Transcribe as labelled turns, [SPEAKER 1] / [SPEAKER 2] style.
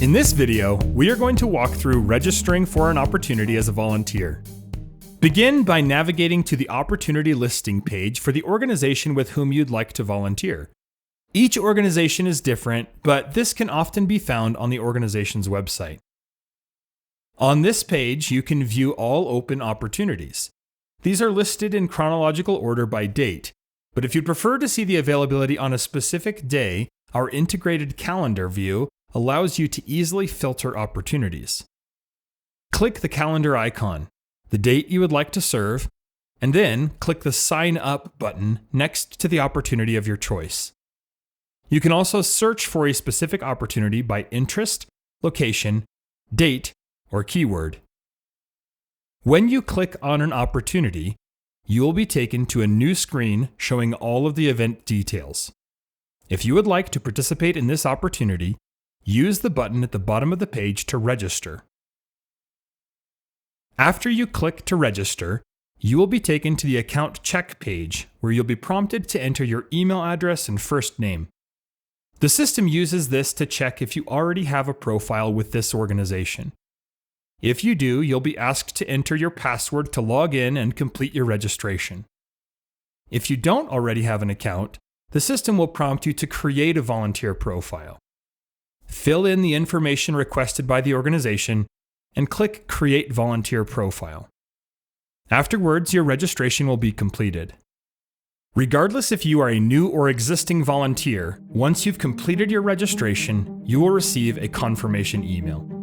[SPEAKER 1] In this video, we are going to walk through registering for an opportunity as a volunteer. Begin by navigating to the opportunity listing page for the organization with whom you'd like to volunteer. Each organization is different, but this can often be found on the organization's website. On this page, you can view all open opportunities. These are listed in chronological order by date, but if you'd prefer to see the availability on a specific day, our integrated calendar view allows you to easily filter opportunities. Click the calendar icon, the date you would like to serve, and then click the Sign Up button next to the opportunity of your choice. You can also search for a specific opportunity by interest, location, date, or keyword. When you click on an opportunity, you will be taken to a new screen showing all of the event details. If you would like to participate in this opportunity, use the button at the bottom of the page to register. After you click to register, you will be taken to the account check page where you'll be prompted to enter your email address and first name. The system uses this to check if you already have a profile with this organization. If you do, you'll be asked to enter your password to log in and complete your registration. If you don't already have an account, the system will prompt you to create a volunteer profile. Fill in the information requested by the organization and click Create Volunteer Profile. Afterwards, your registration will be completed. Regardless if you are a new or existing volunteer, once you've completed your registration, you will receive a confirmation email.